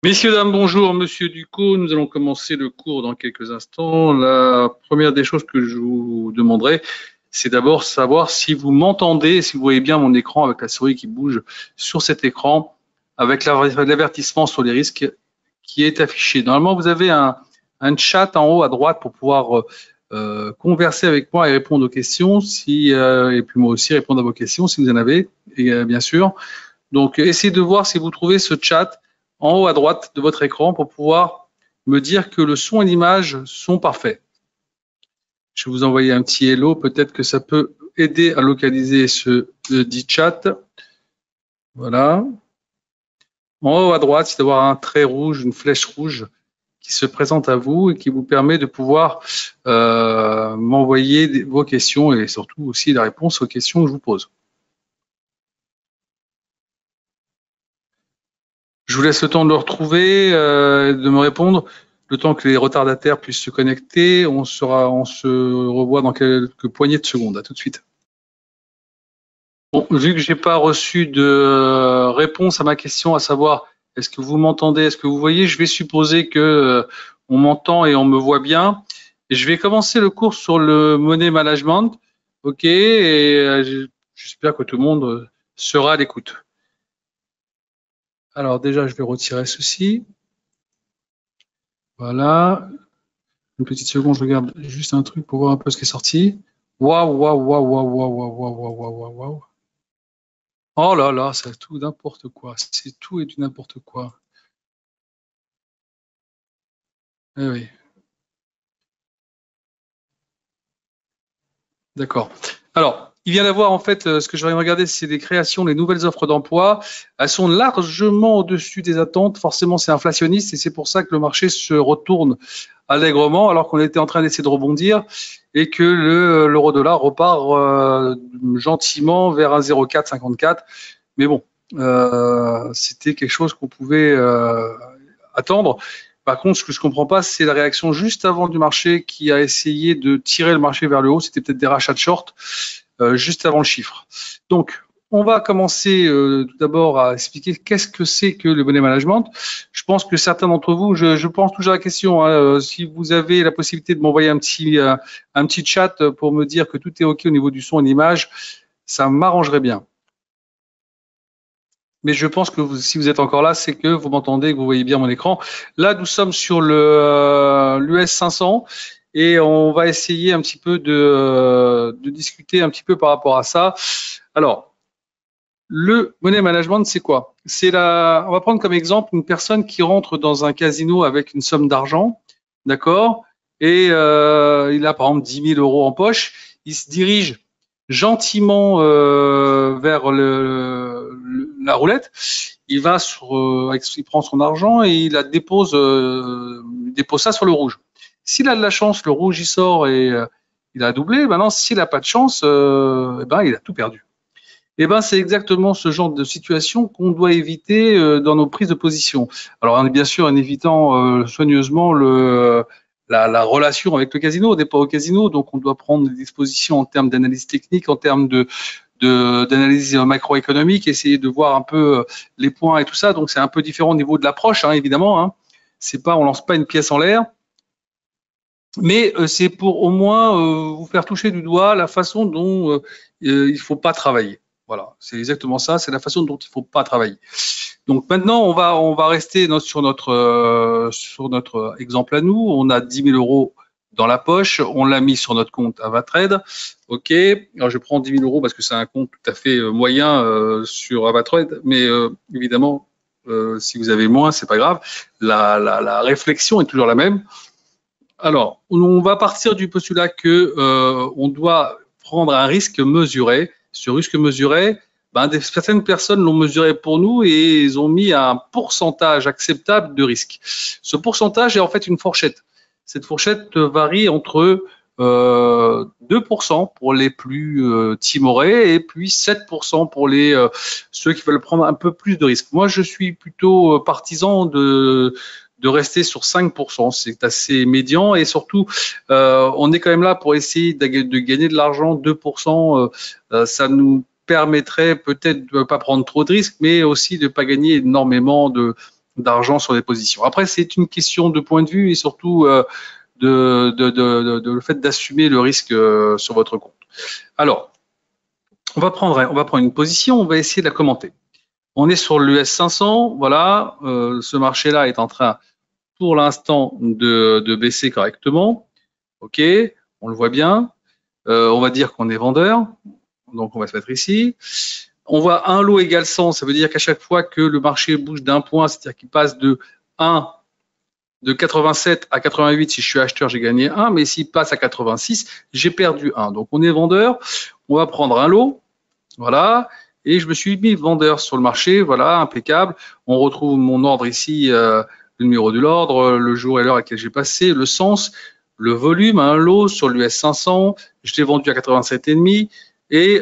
Messieurs, dames, bonjour. Monsieur Ducot, nous allons commencer le cours dans quelques instants. La première des choses que je vous demanderai, c'est d'abord savoir si vous m'entendez, si vous voyez bien mon écran avec la souris qui bouge sur cet écran, avec l'avertissement sur les risques qui est affiché. Normalement, vous avez un chat en haut à droite pour pouvoir converser avec moi et répondre aux questions, et puis moi aussi répondre à vos questions si vous en avez, bien sûr. Donc, essayez de voir si vous trouvez ce chat en haut à droite de votre écran pour pouvoir me dire que le son et l'image sont parfaits. Je vais vous envoyer un petit hello, peut-être que ça peut aider à localiser ce dit chat. Voilà. En haut à droite, c'est d'avoir un trait rouge, une flèche rouge qui se présente à vous et qui vous permet de pouvoir m'envoyer vos questions et surtout aussi la réponse aux questions que je vous pose. Je vous laisse le temps de le retrouver, de me répondre, le temps que les retardataires puissent se connecter. On se revoit dans quelques poignées de secondes. À tout de suite. Bon, vu que j'ai pas reçu de réponse à ma question, à savoir est-ce que vous m'entendez, est-ce que vous voyez, je vais supposer que on m'entend et on me voit bien. Et je vais commencer le cours sur le money management. Ok, et j'espère que tout le monde sera à l'écoute. Alors déjà, je vais retirer ceci. Voilà. Une petite seconde, je regarde juste un truc pour voir un peu ce qui est sorti. Waouh, waouh, waouh, waouh, waouh, waouh, waouh, waouh, waouh, waouh. Oh là là, c'est tout n'importe quoi. C'est tout et du n'importe quoi. Eh oui. D'accord. Alors, il vient d'avoir en fait, ce que je vais regarder, c'est des créations, les nouvelles offres d'emploi. Elles sont largement au-dessus des attentes. Forcément, c'est inflationniste et c'est pour ça que le marché se retourne allègrement alors qu'on était en train d'essayer de rebondir et que l'euro-dollar repart gentiment vers un 0,454. Mais bon, c'était quelque chose qu'on pouvait attendre. Par contre, ce que je comprends pas, c'est la réaction juste avant du marché qui a essayé de tirer le marché vers le haut. C'était peut-être des rachats de short juste avant le chiffre. Donc, on va commencer tout d'abord à expliquer qu'est-ce que c'est que le money management. Je pense que certains d'entre vous, je pense toujours à la question, hein, si vous avez la possibilité de m'envoyer un petit chat pour me dire que tout est OK au niveau du son et de l'image, ça m'arrangerait bien. Mais je pense que si vous êtes encore là, c'est que vous m'entendez, que vous voyez bien mon écran. Là, nous sommes sur l'US 500 et on va essayer un petit peu de discuter un petit peu par rapport à ça. Alors, le money management, c'est quoi? On va prendre comme exemple une personne qui rentre dans un casino avec une somme d'argent, d'accord? Et il a par exemple 10 000 euros en poche. Il se dirige gentiment vers la roulette. Il prend son argent et il dépose ça sur le rouge. S'il a de la chance, le rouge il sort et il a doublé. Maintenant, s'il n'a pas de chance, il a tout perdu. Eh ben, c'est exactement ce genre de situation qu'on doit éviter dans nos prises de position. Alors, bien sûr, en évitant soigneusement la relation avec le casino. On n'est pas au casino, donc on doit prendre des dispositions en termes d'analyse technique, en termes d'analyse macroéconomique, essayer de voir un peu les points et tout ça. Donc, c'est un peu différent au niveau de l'approche, hein, évidemment. Hein. C'est pas, on lance pas une pièce en l'air. Mais c'est pour au moins vous faire toucher du doigt la façon dont il faut pas travailler. Voilà, c'est exactement ça, c'est la façon dont il faut pas travailler. Donc maintenant, on va rester sur notre exemple à nous. On a 10 000 euros dans la poche, on l'a mis sur notre compte Avatrade. Ok, alors je prends 10 000 euros parce que c'est un compte tout à fait moyen sur Avatrade, mais évidemment, si vous avez moins, c'est pas grave. La réflexion est toujours la même. Alors, on va partir du postulat que on doit prendre un risque mesuré. Ce risque mesuré, certaines personnes l'ont mesuré pour nous et ils ont mis un pourcentage acceptable de risque. Ce pourcentage est en fait une fourchette. Cette fourchette varie entre 2% pour les plus timorés et puis 7% pour ceux qui veulent prendre un peu plus de risques. Moi, je suis plutôt partisan de rester sur 5%. C'est assez médian et surtout, on est quand même là pour essayer de gagner de l'argent. 2%, ça nous permettrait peut-être de ne pas prendre trop de risques, mais aussi de ne pas gagner énormément d'argent sur les positions. Après, c'est une question de point de vue et surtout le fait d'assumer le risque sur votre compte. Alors, on va prendre une position, on va essayer de la commenter. On est sur l'US 500, voilà, ce marché-là est en train, pour l'instant, de baisser correctement. OK, on le voit bien. On va dire qu'on est vendeur, donc on va se mettre ici. On voit un lot égale 100, ça veut dire qu'à chaque fois que le marché bouge d'un point, c'est-à-dire qu'il passe de 87 à 88, si je suis acheteur, j'ai gagné 1, mais s'il passe à 86, j'ai perdu 1. Donc on est vendeur, on va prendre un lot, voilà, et je me suis mis vendeur sur le marché, voilà, impeccable. On retrouve mon ordre ici, le numéro de l'ordre, le jour et l'heure à laquelle j'ai passé, le sens, le volume, un lot sur l'US 500, je l'ai vendu à 87,5 et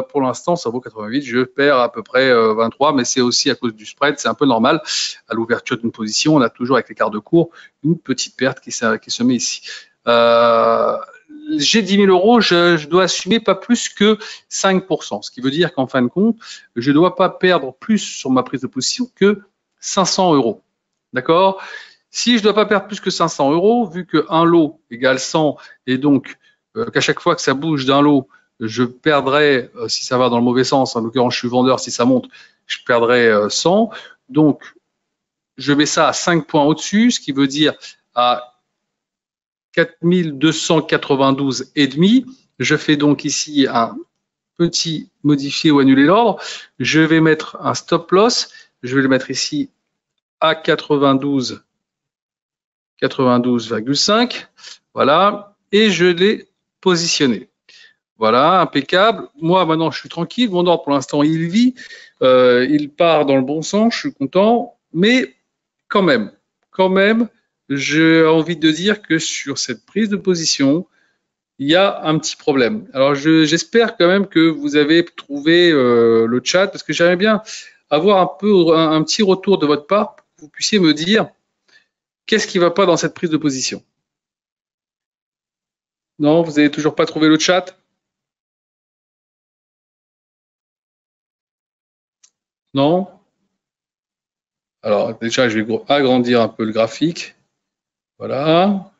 pour l'instant ça vaut 88, je perds à peu près 23, mais c'est aussi à cause du spread, c'est un peu normal. À l'ouverture d'une position, on a toujours avec l'écart de cours une petite perte qui se met ici. J'ai 10 000 euros, je dois assumer pas plus que 5%, ce qui veut dire qu'en fin de compte, je ne dois pas perdre plus sur ma prise de position que 500 euros. D'accord? Si je ne dois pas perdre plus que 500 euros, vu qu'un lot égale 100 et donc qu'à chaque fois que ça bouge d'un lot, je perdrai, si ça va dans le mauvais sens, en l'occurrence je suis vendeur, si ça monte, je perdrai 100. Donc, je mets ça à 5 points au-dessus, ce qui veut dire à 4292,5. Je fais donc ici un petit modifier ou annuler l'ordre. Je vais mettre un stop loss. Je vais le mettre ici à 92,5. Voilà. Et je l'ai positionné. Voilà, impeccable. Moi, maintenant, je suis tranquille. Mon ordre, pour l'instant, il vit. Il part dans le bon sens. Je suis content. Mais quand même, j'ai envie de dire que sur cette prise de position, il y a un petit problème. Alors, j'espère quand même que vous avez trouvé le chat, parce que j'aimerais bien avoir un petit retour de votre part pour que vous puissiez me dire qu'est-ce qui ne va pas dans cette prise de position. Non, vous n'avez toujours pas trouvé le chat? Non? Alors, déjà, je vais agrandir un peu le graphique. Voilà.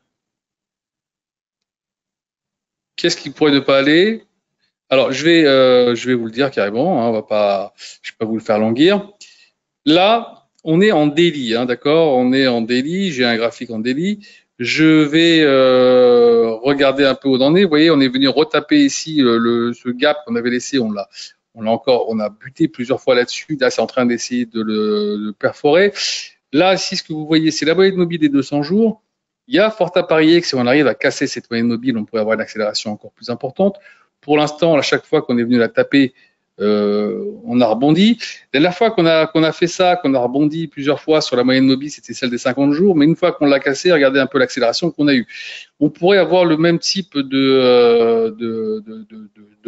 Qu'est-ce qui pourrait ne pas aller? Alors, je vais vous le dire carrément, hein, je ne vais pas vous le faire languir. Là, on est en daily, hein, d'accord? On est en daily, j'ai un graphique en daily. Je vais regarder un peu où on en est. Vous voyez, on est venu retaper ici ce gap qu'on avait laissé, on a buté plusieurs fois là-dessus. Là, c'est en train d'essayer de le perforer. Là, ici, ce que vous voyez, c'est la moyenne mobile des 200 jours. Il y a fort à parier que si on arrive à casser cette moyenne mobile, on pourrait avoir une accélération encore plus importante. Pour l'instant, à chaque fois qu'on est venu la taper, on a rebondi. La dernière fois qu'on a fait ça, qu'on a rebondi plusieurs fois sur la moyenne mobile, c'était celle des 50 jours. Mais une fois qu'on l'a cassé, regardez un peu l'accélération qu'on a eue. On pourrait avoir le même type de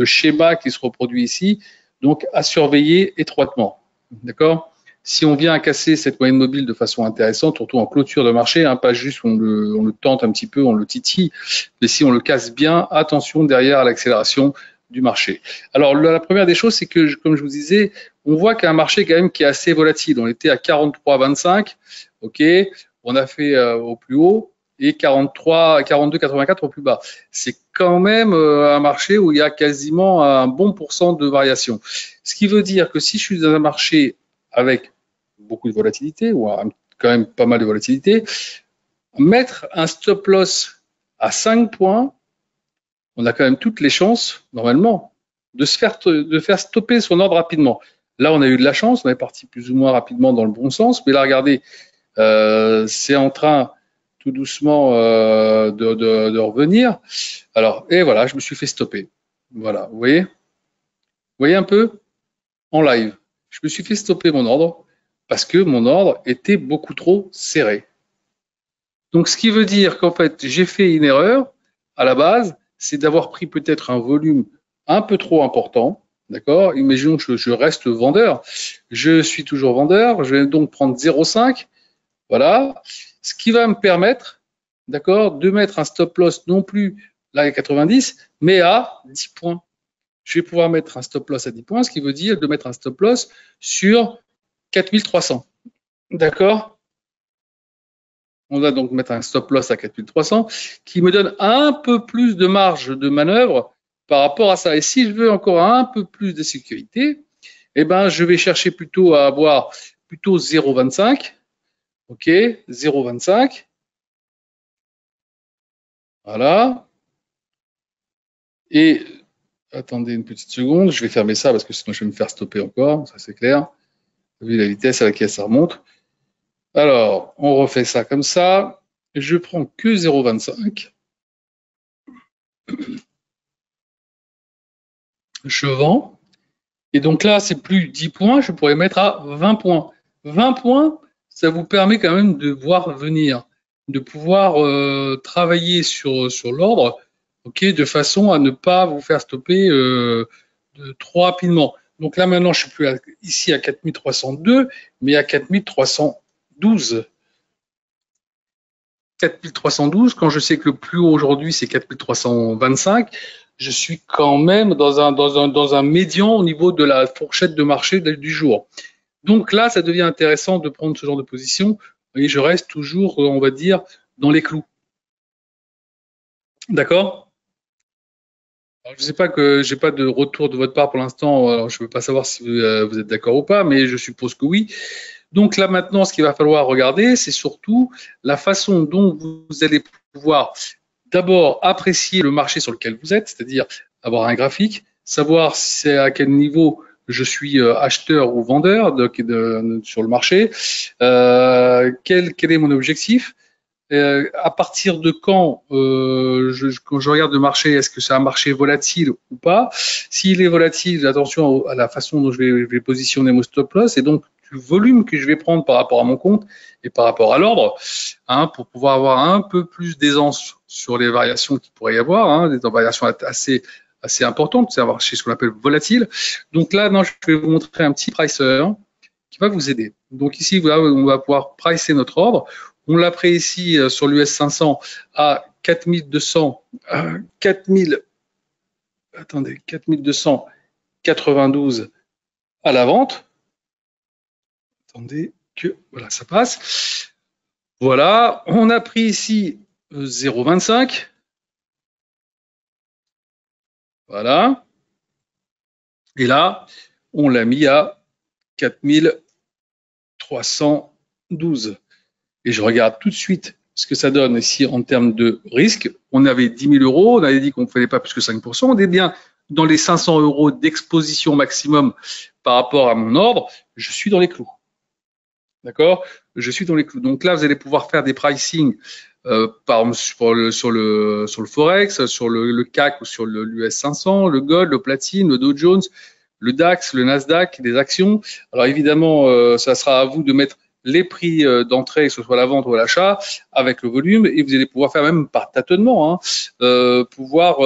schéma qui se reproduit ici, donc à surveiller étroitement. D'accord ? Si on vient à casser cette moyenne mobile de façon intéressante, surtout en clôture de marché, hein, pas juste on le tente un petit peu, on le titille, mais si on le casse bien, attention derrière à l'accélération du marché. Alors la première des choses, c'est que, comme je vous disais, on voit qu'un marché quand même qui est assez volatile. On était à 43,25, ok, on a fait au plus haut et 42,84 au plus bas. C'est quand même un marché où il y a quasiment un bon pourcent de variation. Ce qui veut dire que si je suis dans un marché avec beaucoup de volatilité, ou quand même pas mal de volatilité, mettre un stop loss à 5 points, on a quand même toutes les chances, normalement, de faire stopper son ordre rapidement. Là, on a eu de la chance, on est parti plus ou moins rapidement dans le bon sens, mais là, regardez, c'est en train tout doucement de revenir. Alors, et voilà, je me suis fait stopper. Voilà, vous voyez un peu en live. Je me suis fait stopper mon ordre parce que mon ordre était beaucoup trop serré. Donc, ce qui veut dire qu'en fait, j'ai fait une erreur à la base, c'est d'avoir pris peut-être un volume un peu trop important. D'accord? Imaginons que je reste vendeur. Je suis toujours vendeur. Je vais donc prendre 0,5. Voilà. Ce qui va me permettre, d'accord, de mettre un stop loss non plus là à 90, mais à 10 points. Je vais pouvoir mettre un stop loss à 10 points, ce qui veut dire de mettre un stop loss sur 4300. D'accord? On va donc mettre un stop loss à 4300 qui me donne un peu plus de marge de manœuvre par rapport à ça. Et si je veux encore un peu plus de sécurité, eh ben, je vais chercher plutôt à avoir plutôt 0,25. OK, 0,25. Voilà. Et attendez une petite seconde, je vais fermer ça parce que sinon je vais me faire stopper encore, ça c'est clair. Vous voyez la vitesse à laquelle ça remonte. Alors, on refait ça comme ça. Je prends que 0,25. Je vends. Et donc là, c'est plus 10 points, je pourrais mettre à 20 points. 20 points, ça vous permet quand même de voir venir, de pouvoir travailler sur l'ordre, ok, de façon à ne pas vous faire stopper trop rapidement. Donc là, maintenant, je suis plus ici à 4302, mais à 4312. 4312, quand je sais que le plus haut aujourd'hui, c'est 4325, je suis quand même dans un médian au niveau de la fourchette de marché du jour. Donc là, ça devient intéressant de prendre ce genre de position et je reste toujours, on va dire, dans les clous. D'accord? Alors, je ne sais pas que j'ai pas de retour de votre part pour l'instant. Alors, je ne peux pas savoir si vous êtes d'accord ou pas, mais je suppose que oui. Donc là maintenant, ce qu'il va falloir regarder, c'est surtout la façon dont vous allez pouvoir d'abord apprécier le marché sur lequel vous êtes, c'est-à-dire avoir un graphique, savoir c'est à quel niveau je suis acheteur ou vendeur sur le marché, quel est mon objectif, à partir de quand je regarde le marché, est-ce que c'est un marché volatile ou pas? S'il est volatile, attention à la façon dont je vais positionner mon stop loss et donc du volume que je vais prendre par rapport à mon compte et par rapport à l'ordre, hein, pour pouvoir avoir un peu plus d'aisance sur les variations qu'il pourrait y avoir, hein, des variations assez importantes, c'est un marché ce qu'on appelle volatile. Donc là, non, je vais vous montrer un petit pricer qui va vous aider. Donc ici, voilà, on va pouvoir pricer notre ordre. On l'a pris ici sur l'US 500 à 4200, 4000, attendez, 4292 à la vente. Attendez que, voilà, ça passe. Voilà, on a pris ici 0,25. Voilà. Et là, on l'a mis à 4312. Et je regarde tout de suite ce que ça donne ici en termes de risque. On avait 10 000 euros, on avait dit qu'on ne fallait pas plus que 5%. On est bien dans les 500 euros d'exposition maximum par rapport à mon ordre. Je suis dans les clous. D'accord? Je suis dans les clous. Donc là, vous allez pouvoir faire des pricing par exemple sur le Forex, sur le CAC ou sur l'US 500, le Gold, le Platine, le Dow Jones, le DAX, le Nasdaq, des actions. Alors évidemment, ça sera à vous de mettre les prix d'entrée, que ce soit la vente ou l'achat, avec le volume, et vous allez pouvoir faire même par tâtonnement, hein, pouvoir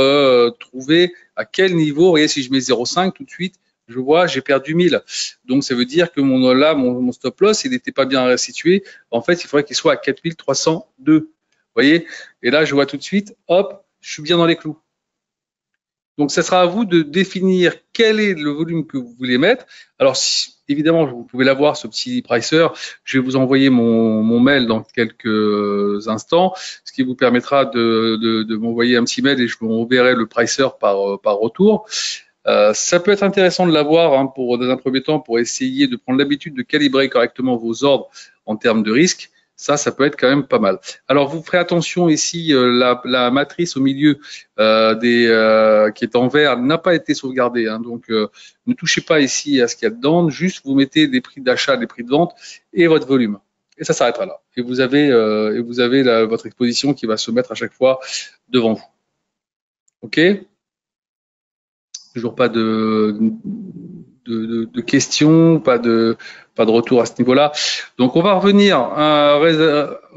trouver à quel niveau, vous voyez, si je mets 0,5 tout de suite, je vois, j'ai perdu 1000. Donc ça veut dire que mon stop loss, il n'était pas bien situé. En fait, il faudrait qu'il soit à 4302. Vous voyez? Et là, je vois tout de suite, hop, je suis bien dans les clous. Donc, ça sera à vous de définir quel est le volume que vous voulez mettre. Alors, évidemment, vous pouvez l'avoir, ce petit pricer. Je vais vous envoyer mon mail dans quelques instants, ce qui vous permettra de m'envoyer un petit mail et je vous enverrai le pricer par retour. Ça peut être intéressant de l'avoir hein, dans un premier temps pour essayer de prendre l'habitude de calibrer correctement vos ordres en termes de risque. Ça peut être quand même pas mal. Alors, vous ferez attention ici, la matrice au milieu qui est en vert n'a pas été sauvegardée. Hein, donc, ne touchez pas ici à ce qu'il y a dedans. Juste, vous mettez des prix d'achat, des prix de vente et votre volume. Et ça s'arrêtera là. Et vous avez, votre exposition qui va se mettre à chaque fois devant vous. OK? Toujours pas de questions, pas de retour à ce niveau-là. Donc on va revenir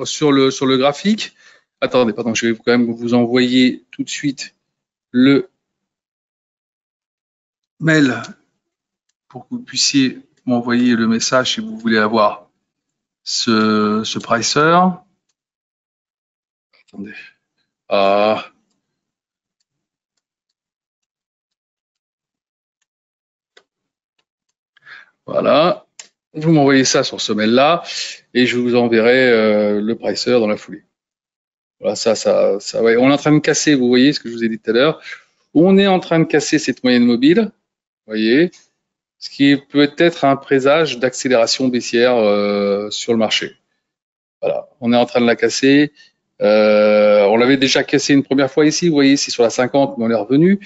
sur le graphique. Attendez, pardon, je vais quand même vous envoyer tout de suite le mail pour que vous puissiez m'envoyer le message si vous voulez avoir ce pricer. Attendez. Ah. Voilà. vous m'envoyez ça sur ce mail-là et je vous enverrai le pricer dans la foulée. Voilà, ouais. On est en train de casser, vous voyez ce que je vous ai dit tout à l'heure. On est en train de casser cette moyenne mobile, vous voyez, ce qui peut être un présage d'accélération baissière sur le marché. Voilà, on est en train de la casser. On l'avait déjà cassé une première fois ici, vous voyez, c'est sur la 50, mais on est revenu.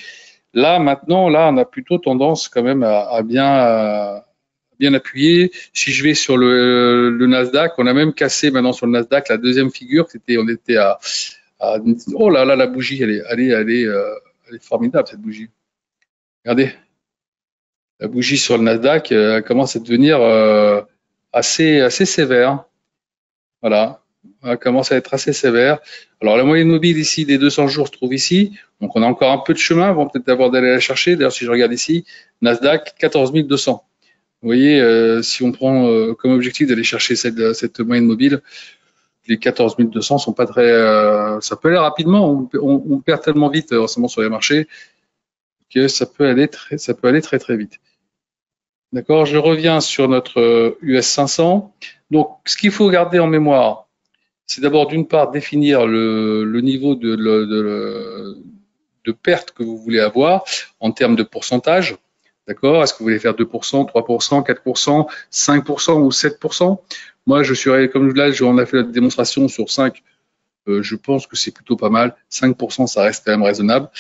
Là, maintenant, là, on a plutôt tendance quand même à bien appuyer. Si je vais sur le Nasdaq, on a même cassé maintenant sur le Nasdaq la deuxième figure. On était oh là là, la bougie, elle est formidable cette bougie. Regardez, la bougie sur le Nasdaq commence à devenir assez sévère. Voilà, elle commence à être assez sévère. Alors la moyenne mobile ici des 200 jours se trouve ici, donc on a encore un peu de chemin. On va peut-être avoir d'aller la chercher. D'ailleurs, si je regarde ici, Nasdaq 14 200. Vous voyez, si on prend comme objectif d'aller chercher cette moyenne mobile, les 14 200 sont pas très. Ça peut aller rapidement. On perd tellement vite en ce moment sur les marchés que ça peut aller très très vite. D'accord. Je reviens sur notre US 500. Donc, ce qu'il faut garder en mémoire, c'est d'abord d'une part définir le niveau de perte que vous voulez avoir en termes de pourcentage. D'accord? Est-ce que vous voulez faire 2%, 3%, 4%, 5% ou 7%? Moi, je serais, comme là, on a fait la démonstration sur 5, je pense que c'est plutôt pas mal. 5%, ça reste quand même raisonnable.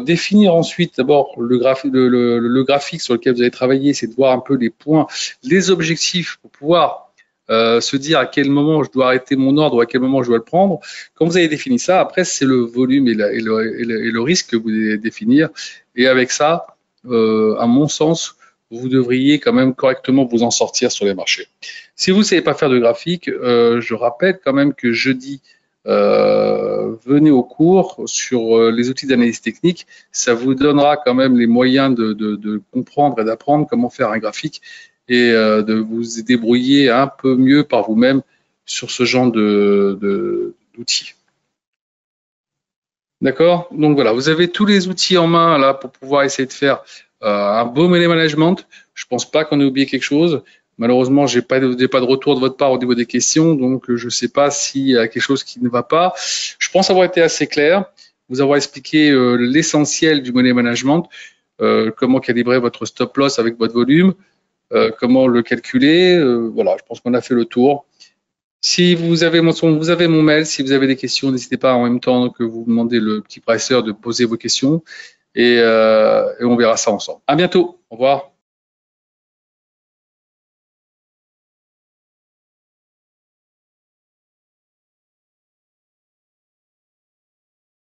Définir ensuite, d'abord, le graphique sur lequel vous allez travailler, c'est de voir un peu les points, les objectifs pour pouvoir se dire à quel moment je dois arrêter mon ordre ou à quel moment je dois le prendre. Quand vous avez défini ça, après, c'est le volume et le risque que vous devez définir. Et avec ça, à mon sens, vous devriez quand même correctement vous en sortir sur les marchés. Si vous ne savez pas faire de graphique, je rappelle quand même que jeudi, venez au cours sur les outils d'analyse technique. Ça vous donnera quand même les moyens de comprendre et d'apprendre comment faire un graphique et de vous débrouiller un peu mieux par vous-même sur ce genre d'outils. D'accord? Donc voilà, vous avez tous les outils en main là pour pouvoir essayer de faire un beau money management. Je pense pas qu'on ait oublié quelque chose. Malheureusement, j'ai pas de retour de votre part au niveau des questions, donc je ne sais pas s'il y a quelque chose qui ne va pas. Je pense avoir été assez clair, vous avoir expliqué l'essentiel du money management, comment calibrer votre stop loss avec votre volume, comment le calculer. Voilà, je pense qu'on a fait le tour. Si vous avez mon mail, si vous avez des questions, n'hésitez pas en même temps que vous demandez le petit pricer de poser vos questions et on verra ça ensemble. À bientôt. Au revoir.